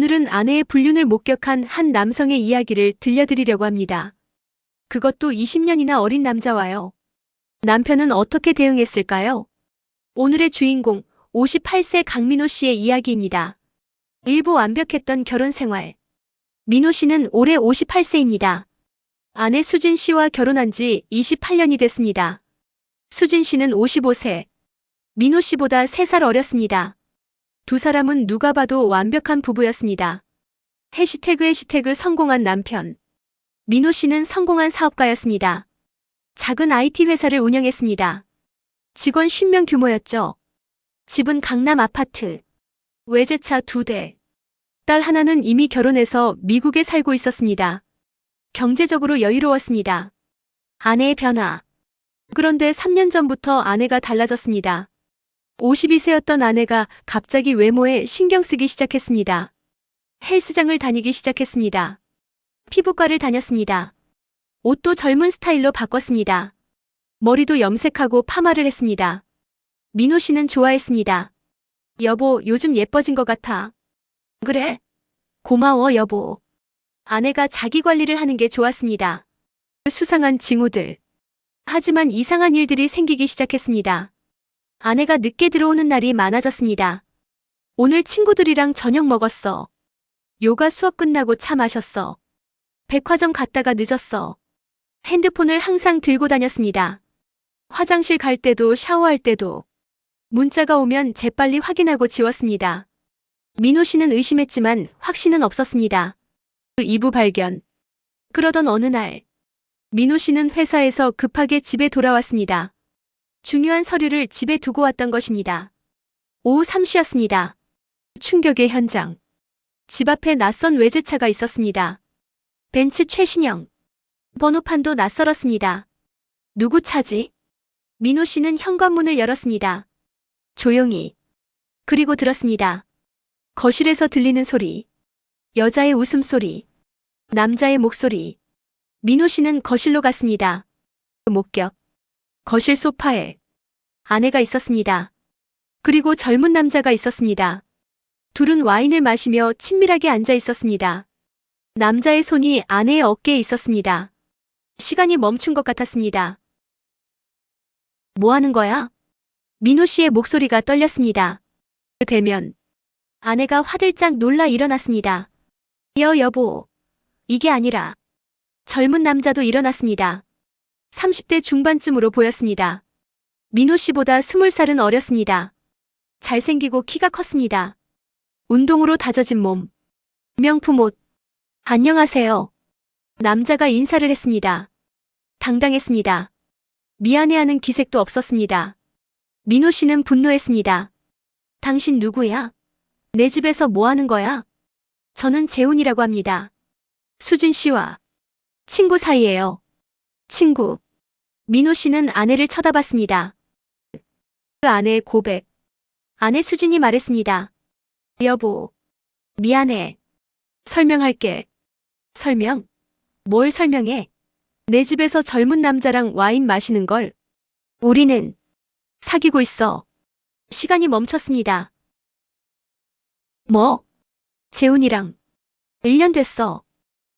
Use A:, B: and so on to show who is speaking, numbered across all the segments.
A: 오늘은 아내의 불륜을 목격한 한 남성의 이야기를 들려드리려고 합니다. 그것도 20년이나 어린 남자와요. 남편은 어떻게 대응했을까요? 오늘의 주인공 58세 강민호 씨의 이야기입니다. 일부 완벽했던 결혼 생활. 민호 씨는 올해 58세입니다. 아내 수진 씨와 결혼한 지 28년이 됐습니다. 수진 씨는 55세, 민호 씨보다 3살 어렸습니다. 두 사람은 누가 봐도 완벽한 부부였습니다. 해시태그 성공한 남편. 민호 씨는 성공한 사업가였습니다. 작은 IT 회사를 운영했습니다. 직원 10명 규모였죠. 집은 강남 아파트. 외제차 2대. 딸 하나는 이미 결혼해서 미국에 살고 있었습니다. 경제적으로 여유로웠습니다. 아내의 변화. 그런데 3년 전부터 아내가 달라졌습니다. 52세였던 아내가 갑자기 외모에 신경 쓰기 시작했습니다. 헬스장을 다니기 시작했습니다. 피부과를 다녔습니다. 옷도 젊은 스타일로 바꿨습니다. 머리도 염색하고 파마를 했습니다. 민호 씨는 좋아했습니다. 여보, 요즘 예뻐진 것 같아. 그래? 고마워, 여보. 아내가 자기 관리를 하는 게 좋았습니다. 수상한 징후들. 하지만 이상한 일들이 생기기 시작했습니다. 아내가 늦게 들어오는 날이 많아졌습니다. 오늘 친구들이랑 저녁 먹었어. 요가 수업 끝나고 차 마셨어. 백화점 갔다가 늦었어. 핸드폰을 항상 들고 다녔습니다. 화장실 갈 때도 샤워할 때도. 문자가 오면 재빨리 확인하고 지웠습니다. 민호 씨는 의심했지만 확신은 없었습니다. 2부 발견. 그러던 어느 날, 민호 씨는 회사에서 급하게 집에 돌아왔습니다. 중요한 서류를 집에 두고 왔던 것입니다. 오후 3시였습니다. 충격의 현장. 집 앞에 낯선 외제차가 있었습니다. 벤츠 최신형. 번호판도 낯설었습니다. 누구 차지? 민호 씨는 현관문을 열었습니다. 조용히. 그리고 들었습니다. 거실에서 들리는 소리. 여자의 웃음소리. 남자의 목소리. 민호 씨는 거실로 갔습니다. 목격. 거실 소파에 아내가 있었습니다. 그리고 젊은 남자가 있었습니다. 둘은 와인을 마시며 친밀하게 앉아 있었습니다. 남자의 손이 아내의 어깨에 있었습니다. 시간이 멈춘 것 같았습니다. 뭐 하는 거야? 민호 씨의 목소리가 떨렸습니다. 대면. 아내가 화들짝 놀라 일어났습니다. 여보. 이게 아니라. 젊은 남자도 일어났습니다. 30대 중반쯤으로 보였습니다. 민호 씨보다 20살은 어렸습니다. 잘생기고 키가 컸습니다. 운동으로 다져진 몸. 명품 옷. 안녕하세요. 남자가 인사를 했습니다. 당당했습니다. 미안해하는 기색도 없었습니다. 민호 씨는 분노했습니다. 당신 누구야? 내 집에서 뭐 하는 거야? 저는 재훈이라고 합니다. 수진 씨와 친구 사이예요. 친구. 민호 씨는 아내를 쳐다봤습니다. 그 아내의 고백. 아내 수진이 말했습니다. 여보. 미안해. 설명할게. 설명? 뭘 설명해? 내 집에서 젊은 남자랑 와인 마시는 걸. 우리는 사귀고 있어. 시간이 멈췄습니다. 뭐? 재훈이랑 1년 됐어.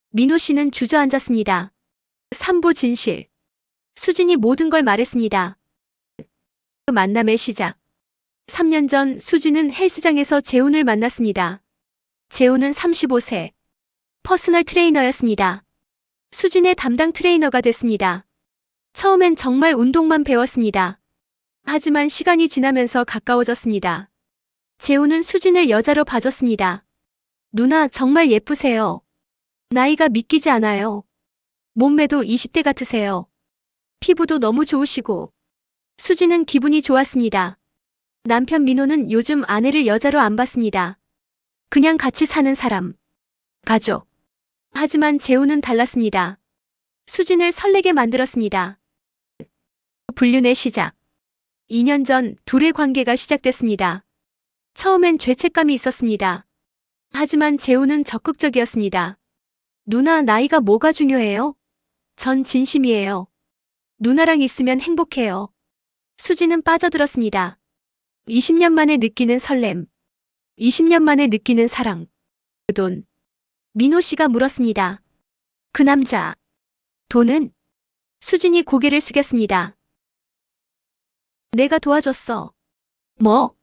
A: 민호 씨는 주저앉았습니다. 3부 진실. 수진이 모든 걸 말했습니다. 그 만남의 시작. 3년 전 수진은 헬스장에서 재훈을 만났습니다. 재훈은 35세. 퍼스널 트레이너였습니다. 수진의 담당 트레이너가 됐습니다. 처음엔 정말 운동만 배웠습니다. 하지만 시간이 지나면서 가까워졌습니다. 재훈은 수진을 여자로 봐줬습니다. 누나 정말 예쁘세요. 나이가 믿기지 않아요. 몸매도 20대 같으세요. 피부도 너무 좋으시고. 수진은 기분이 좋았습니다. 남편 민호는 요즘 아내를 여자로 안 봤습니다. 그냥 같이 사는 사람. 가족. 하지만 재훈은 달랐습니다. 수진을 설레게 만들었습니다. 불륜의 시작. 2년 전 둘의 관계가 시작됐습니다. 처음엔 죄책감이 있었습니다. 하지만 재훈은 적극적이었습니다. 누나, 나이가 뭐가 중요해요? 전 진심이에요. 누나랑 있으면 행복해요. 수지는 빠져들었습니다. 20년 만에 느끼는 설렘. 20년 만에 느끼는 사랑. 돈. 민호 씨가 물었습니다. 그 남자. 돈은? 수진이 고개를 숙였습니다. 내가 도와줬어. 뭐?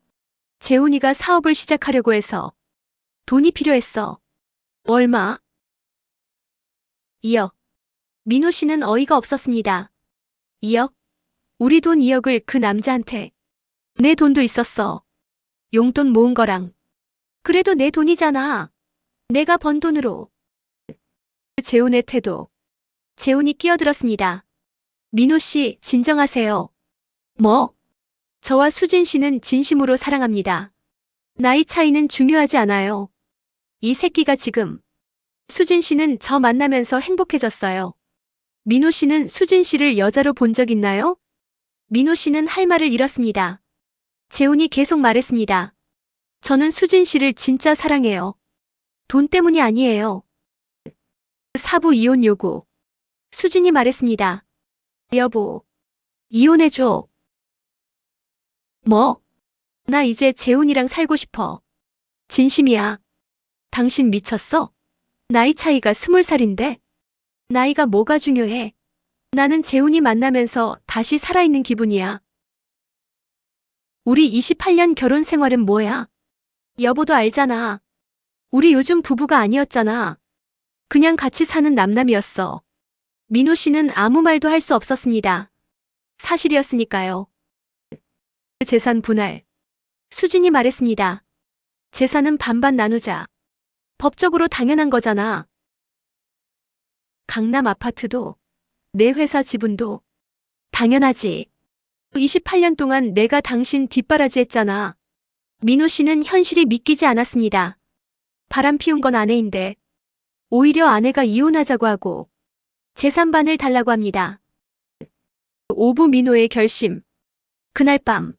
A: 재훈이가 사업을 시작하려고 해서 돈이 필요했어. 얼마? 2억. 민호 씨는 어이가 없었습니다. 2억? 우리 돈 2억을 그 남자한테. 내 돈도 있었어. 용돈 모은 거랑. 그래도 내 돈이잖아. 내가 번 돈으로. 재훈의 태도. 재훈이 끼어들었습니다. 민호 씨, 진정하세요. 뭐? 저와 수진 씨는 진심으로 사랑합니다. 나이 차이는 중요하지 않아요. 이 새끼가 지금. 수진 씨는 저 만나면서 행복해졌어요. 민호 씨는 수진 씨를 여자로 본 적 있나요? 민호 씨는 할 말을 잃었습니다. 재훈이 계속 말했습니다. 저는 수진 씨를 진짜 사랑해요. 돈 때문이 아니에요. 사부 이혼 요구. 수진이 말했습니다. 여보, 이혼해줘. 뭐? 나 이제 재훈이랑 살고 싶어. 진심이야. 당신 미쳤어? 나이 차이가 20살인데? 나이가 뭐가 중요해? 나는 재훈이 만나면서 다시 살아있는 기분이야. 우리 28년 결혼 생활은 뭐야? 여보도 알잖아. 우리 요즘 부부가 아니었잖아. 그냥 같이 사는 남남이었어. 민호 씨는 아무 말도 할 수 없었습니다. 사실이었으니까요. 재산 분할. 수진이 말했습니다. 재산은 반반 나누자. 법적으로 당연한 거잖아. 강남 아파트도, 내 회사 지분도. 당연하지. 28년 동안 내가 당신 뒷바라지 했잖아. 민호 씨는 현실이 믿기지 않았습니다. 바람 피운 건 아내인데 오히려 아내가 이혼하자고 하고 재산 반을 달라고 합니다. 오부 민호의 결심. 그날 밤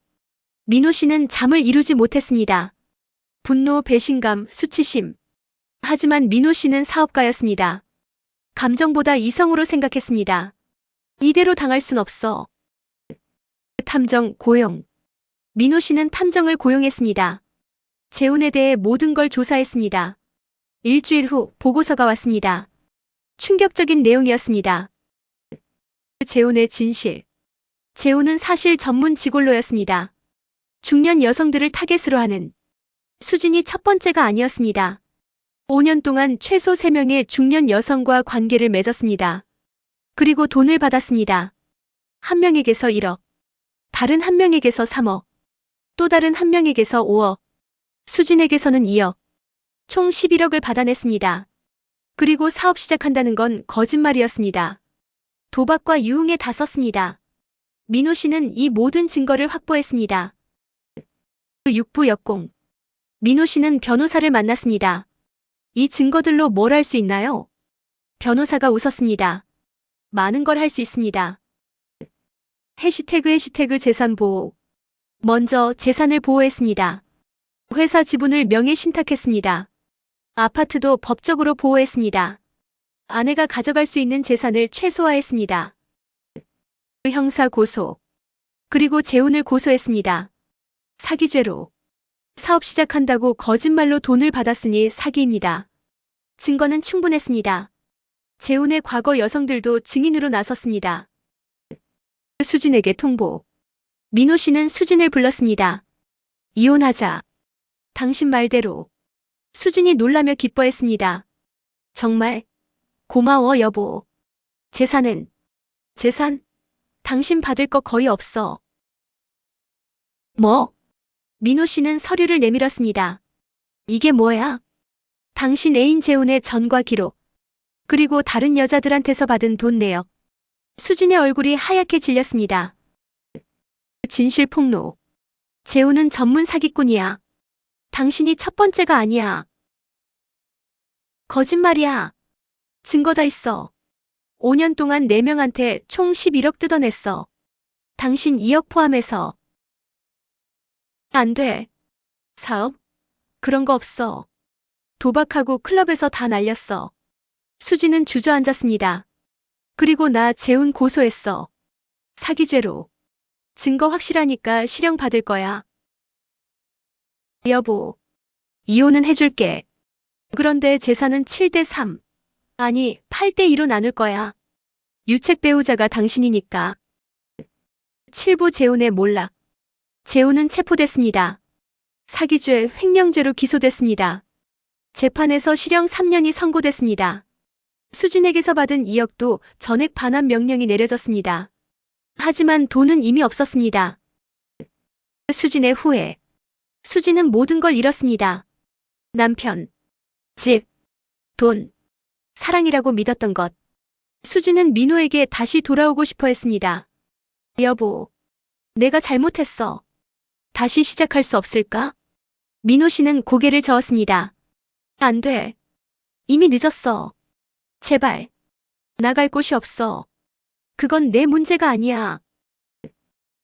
A: 민호 씨는 잠을 이루지 못했습니다. 분노, 배신감, 수치심. 하지만 민호 씨는 사업가였습니다. 감정보다 이성으로 생각했습니다. 이대로 당할 순 없어. 탐정, 고용. 민호 씨는 탐정을 고용했습니다. 재훈에 대해 모든 걸 조사했습니다. 일주일 후 보고서가 왔습니다. 충격적인 내용이었습니다. 재훈의 진실. 재훈은 사실 전문 지골로였습니다. 중년 여성들을 타겟으로 하는. 수진이 첫 번째가 아니었습니다. 5년 동안 최소 3명의 중년 여성과 관계를 맺었습니다. 그리고 돈을 받았습니다. 한 명에게서 1억, 다른 한 명에게서 3억, 또 다른 한 명에게서 5억, 수진에게서는 2억, 총 11억을 받아냈습니다. 그리고 사업 시작한다는 건 거짓말이었습니다. 도박과 유흥에 다 썼습니다. 민호 씨는 이 모든 증거를 확보했습니다. 육부 역공. 민호 씨는 변호사를 만났습니다. 이 증거들로 뭘 할 수 있나요? 변호사가 웃었습니다. 많은 걸 할 수 있습니다. 해시태그 재산 보호. 먼저 재산을 보호했습니다. 회사 지분을 명예 신탁했습니다. 아파트도 법적으로 보호했습니다. 아내가 가져갈 수 있는 재산을 최소화했습니다. 형사 고소. 그리고 재훈을 고소했습니다. 사기죄로. 사업 시작한다고 거짓말로 돈을 받았으니 사기입니다. 증거는 충분했습니다. 재훈의 과거 여성들도 증인으로 나섰습니다. 수진에게 통보. 민호 씨는 수진을 불렀습니다. 이혼하자. 당신 말대로. 수진이 놀라며 기뻐했습니다. 정말 고마워 여보. 재산은? 재산? 당신 받을 거 거의 없어. 뭐? 민호 씨는 서류를 내밀었습니다. 이게 뭐야? 당신 애인 재훈의 전과 기록. 그리고 다른 여자들한테서 받은 돈 내역. 수진의 얼굴이 하얗게 질렸습니다. 진실 폭로. 재훈은 전문 사기꾼이야. 당신이 첫 번째가 아니야. 거짓말이야. 증거 다 있어. 5년 동안 4명한테 총 11억 뜯어냈어. 당신 2억 포함해서. 안 돼. 사업? 그런 거 없어. 도박하고 클럽에서 다 날렸어. 수지는 주저앉았습니다. 그리고 나 재훈 고소했어. 사기죄로. 증거 확실하니까 실형 받을 거야. 여보, 이혼은 해줄게. 그런데 재산은 7대 3. 아니, 8대 2로 나눌 거야. 유책 배우자가 당신이니까. 7부 재혼의 몰락. 재혼은 체포됐습니다. 사기죄, 횡령죄로 기소됐습니다. 재판에서 실형 3년이 선고됐습니다. 수진에게서 받은 2억도 전액 반환 명령이 내려졌습니다. 하지만 돈은 이미 없었습니다. 수진의 후회. 수진은 모든 걸 잃었습니다. 남편, 집, 돈, 사랑이라고 믿었던 것. 수진은 민호에게 다시 돌아오고 싶어 했습니다. 여보, 내가 잘못했어. 다시 시작할 수 없을까? 민호 씨는 고개를 저었습니다. 안 돼. 이미 늦었어. 제발. 나갈 곳이 없어. 그건 내 문제가 아니야.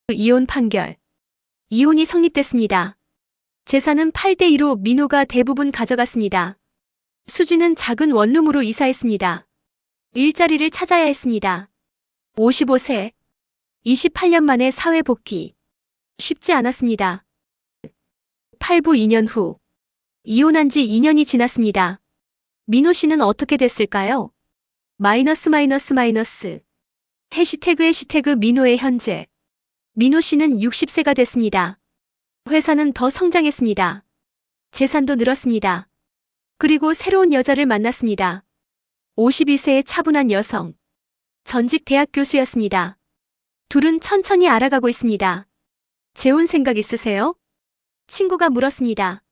A: 이혼 판결. 이혼이 성립됐습니다. 재산은 8대 2로 민호가 대부분 가져갔습니다. 수진은 작은 원룸으로 이사했습니다. 일자리를 찾아야 했습니다. 55세. 28년 만에 사회 복귀. 쉽지 않았습니다. 8부 2년 후. 이혼한 지 2년이 지났습니다. 민호 씨는 어떻게 됐을까요? 마이너스. 해시태그 민호의 현재. 민호 씨는 60세가 됐습니다. 회사는 더 성장했습니다. 재산도 늘었습니다. 그리고 새로운 여자를 만났습니다. 52세의 차분한 여성. 전직 대학 교수였습니다. 둘은 천천히 알아가고 있습니다. 재혼 생각 있으세요? 친구가 물었습니다.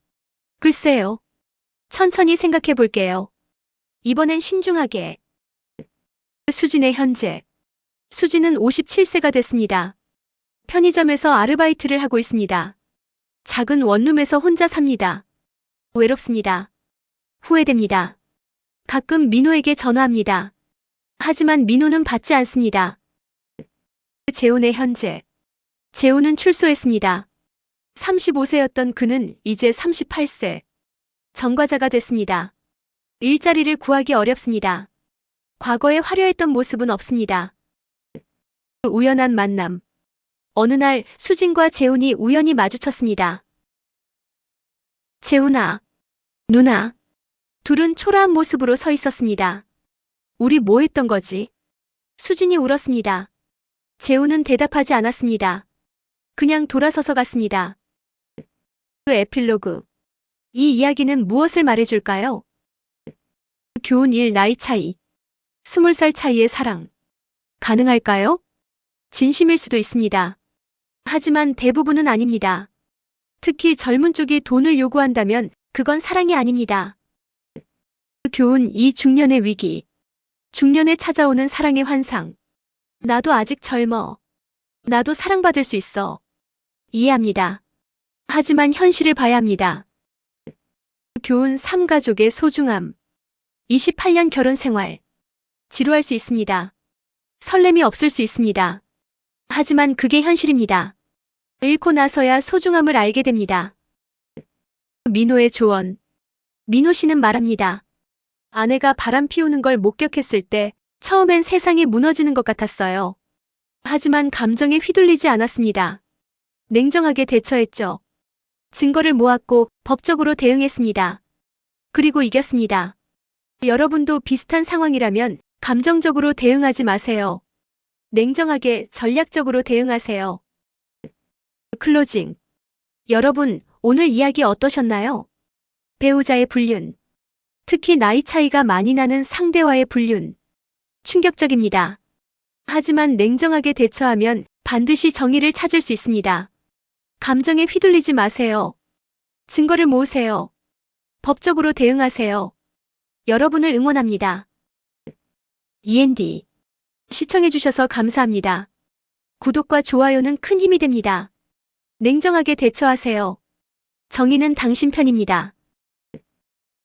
A: 글쎄요. 천천히 생각해 볼게요. 이번엔 신중하게. 수진의 현재. 수진은 57세가 됐습니다. 편의점에서 아르바이트를 하고 있습니다. 작은 원룸에서 혼자 삽니다. 외롭습니다. 후회됩니다. 가끔 민호에게 전화합니다. 하지만 민호는 받지 않습니다. 재혼의 현재. 재혼은 출소했습니다. 35세였던 그는 이제 38세. 전과자가 됐습니다. 일자리를 구하기 어렵습니다. 과거에 화려했던 모습은 없습니다. 우연한 만남. 어느 날 수진과 재훈이 우연히 마주쳤습니다. 재훈아, 누나. 둘은 초라한 모습으로 서 있었습니다. 우리 뭐 했던 거지? 수진이 울었습니다. 재훈은 대답하지 않았습니다. 그냥 돌아서서 갔습니다. 그 에필로그. 이 이야기는 무엇을 말해줄까요? 교훈 1. 나이 차이. 20살 차이의 사랑. 가능할까요? 진심일 수도 있습니다. 하지만 대부분은 아닙니다. 특히 젊은 쪽이 돈을 요구한다면 그건 사랑이 아닙니다. 교훈 2. 중년의 위기. 중년에 찾아오는 사랑의 환상. 나도 아직 젊어. 나도 사랑받을 수 있어. 이해합니다. 하지만 현실을 봐야 합니다. 교훈 3. 가족의 소중함. 28년 결혼 생활. 지루할 수 있습니다. 설렘이 없을 수 있습니다. 하지만 그게 현실입니다. 잃고 나서야 소중함을 알게 됩니다. 민호의 조언. 민호 씨는 말합니다. 아내가 바람 피우는 걸 목격했을 때 처음엔 세상이 무너지는 것 같았어요. 하지만 감정에 휘둘리지 않았습니다. 냉정하게 대처했죠. 증거를 모았고 법적으로 대응했습니다. 그리고 이겼습니다. 여러분도 비슷한 상황이라면 감정적으로 대응하지 마세요. 냉정하게 전략적으로 대응하세요. 클로징. 여러분, 오늘 이야기 어떠셨나요? 배우자의 불륜. 특히 나이 차이가 많이 나는 상대와의 불륜. 충격적입니다. 하지만 냉정하게 대처하면 반드시 정의를 찾을 수 있습니다. 감정에 휘둘리지 마세요. 증거를 모으세요. 법적으로 대응하세요. 여러분을 응원합니다. END. 시청해주셔서 감사합니다. 구독과 좋아요는 큰 힘이 됩니다. 냉정하게 대처하세요. 정의는 당신 편입니다.